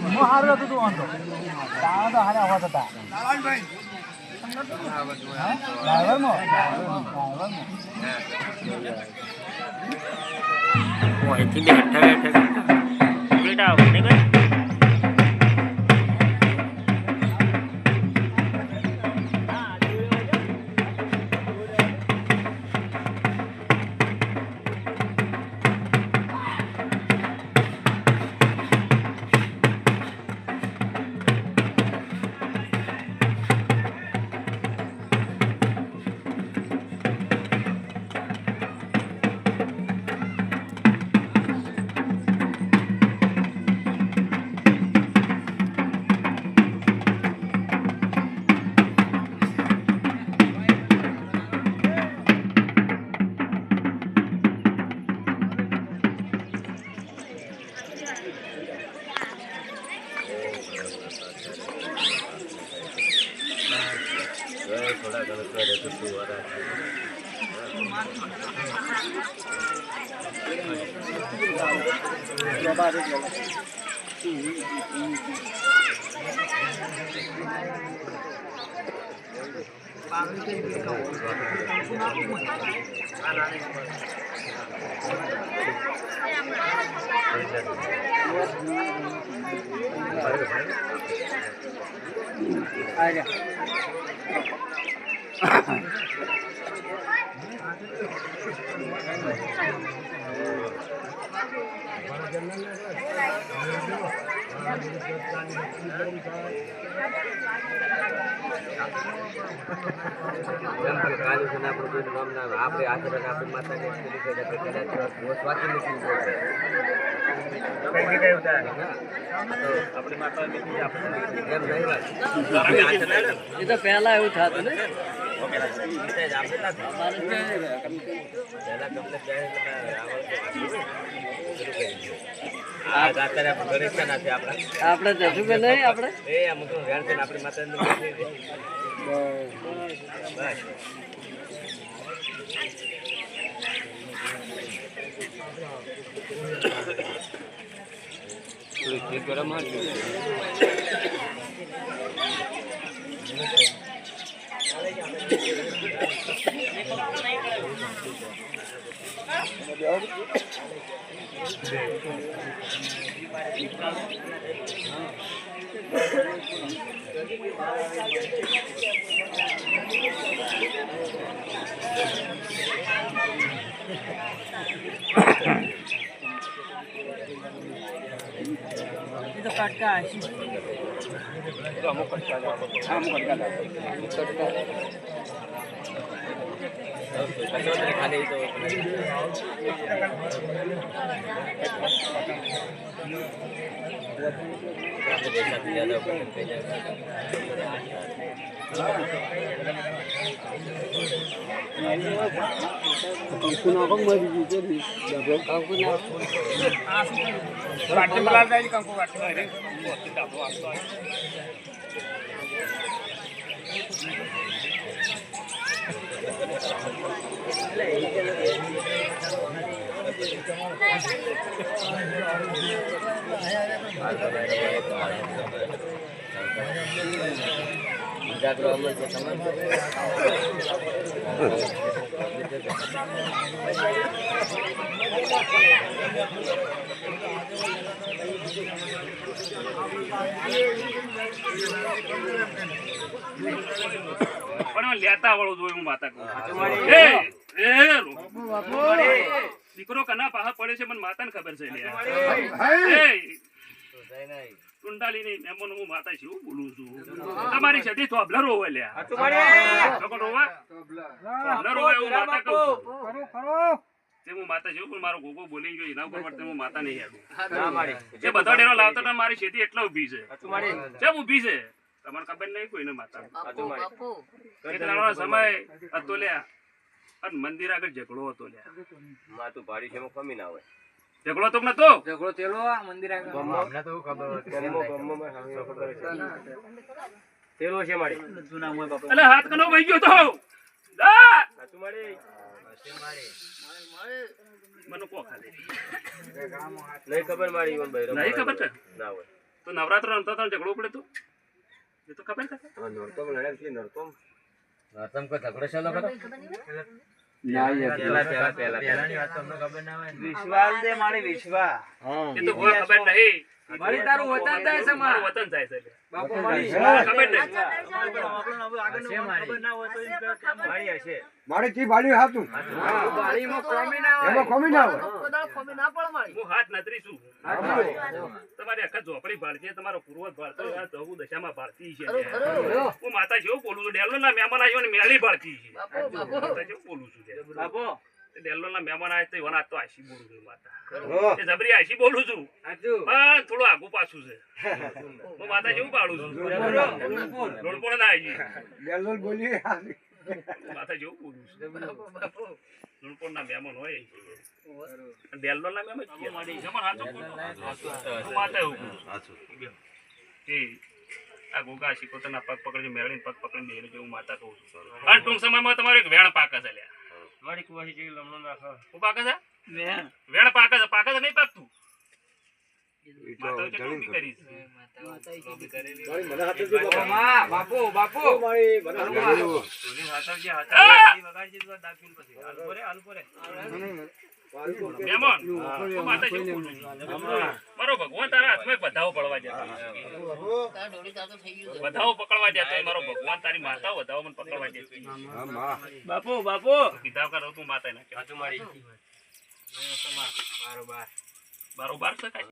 હું હારું હતું તું વાંધો દાણા તો હારા હોત હતા અહીંથી બેઠા બેઠા બેટા थोड़ा गलत हो जाए तो दोबारा આપણે આચરણ આપણી માતાને એ તો પહેલા એવું થતું ને આપણે જશું કે નહીં આપણે આપણી માતા ગરમ तो कटका अमुक कटका खाली तो कंकु ना मर दीजिए कंकु ना काटे मला जायची कंकु काटे रे दाबो असतो जागरो अमल के समान પણ લેતા વાળો જોઈ હું માતા કહું દીકરો કના પાહા પડે છે મને માતાને ખબર છે ટુંડાલી ની મેમન હું માતા છું બોલું છું તમારી સદી થોબલર હોવે લ્યા છોકરો હોવા થોબલર હોવે હું માતા કહું તે હું માતા છું પણ મારો ગોગો બોલી ગયો એના ઉપર પણ હું માતા નહીં યાદ જે બધા ડેરો લાવતા હતા મારી ખેતી એટલા ઊભી છે કેમ ઊભી છે તમારે ખબર નહીં કોઈને માતા સમય હતો લ્યા અને મંદિર આગળ ઝઘડો હતો લ્યા માતું ભાડી છે કમી ના હોય ઝઘડો તો નતો ઝઘડો તેલો મંદિર આગળ અમને તો ખબર તેલો છે મારી જૂના મોય બાપા એટલે હાથ કનો વહી ગયો તો સાચું મારી મને કો ખાલી નહીં ખબર મારી ઈવન ભાઈ નહીં ખબર છે ના હોય તો નવરાત્ર રમતા હતા ઝઘડો પડે તું એ તો ખબર છે હા નરતમ લડે છે નરતમ નરતમ કો ઝઘડો ચાલો કરો પહેલાની વાત તમને ખબર ના હોય વિશ્વાસ દે મારી વિશ્વાસ એ તો કોઈ ખબર નહીં મારી તારું વતન થાય છે મારું વતન જાય છે બાપુ મારી ખબર નહીં મારી હશે મારી થી બાળી હાતું બાળીમાં કોમી ના હોય એમાં કોમી ના હોય હું હાથ નતરી છું તમારી આખા ઝોપડી ભારતીય તમારો પૂર્વજ ભારતીય આ ચૌ દશામાં ભારતી છે હું માતા જેવું બોલું છું ડેલો ના મહેમાન આવ્યો ને મેલી ભારતી છે માતા જેવું બોલું છું બાપો ડેલો ના મહેમાન આવે તો એવાના તો આશી બોલું છું માતા એ જબરી આશી બોલું છું પણ થોડું આગું પાછું છે હું માતા જેવું પાડું છું લોણપોળ ના આવી બેલોલ બોલી માતા જેવું બોલું છું લોણપોળ ના મહેમાન હોય ડેલો ના મહેમાન માતા એવું એ આ ગોગા શીખોતરના પગ પકડી મેળવીને પગ પકડીને બેરી જેવું માતા કહું છું અને ટૂંક સમયમાં તમારું એક વેણ પાકે છે લ્યા મારી કુવાહી જેવી લમણો નાખો શું પાકે છે વેણ પાકે છે નહીં પાકતું માતા કેટલું બી કરીશ બાપુ બાપુ મારી મને મહેમાન હું માતા જેવું બોલું છું મારો ભગવાન તારા હાથમાં બધાઓ પડવા જતો બધાઓ પકડવા જતો મારો ભગવાન તારી માતા બધાઓ મને પકડવા જતો બાપુ બાપુ કીધા કરો તું માતા ના મારી બારોબાર છે કાંઈ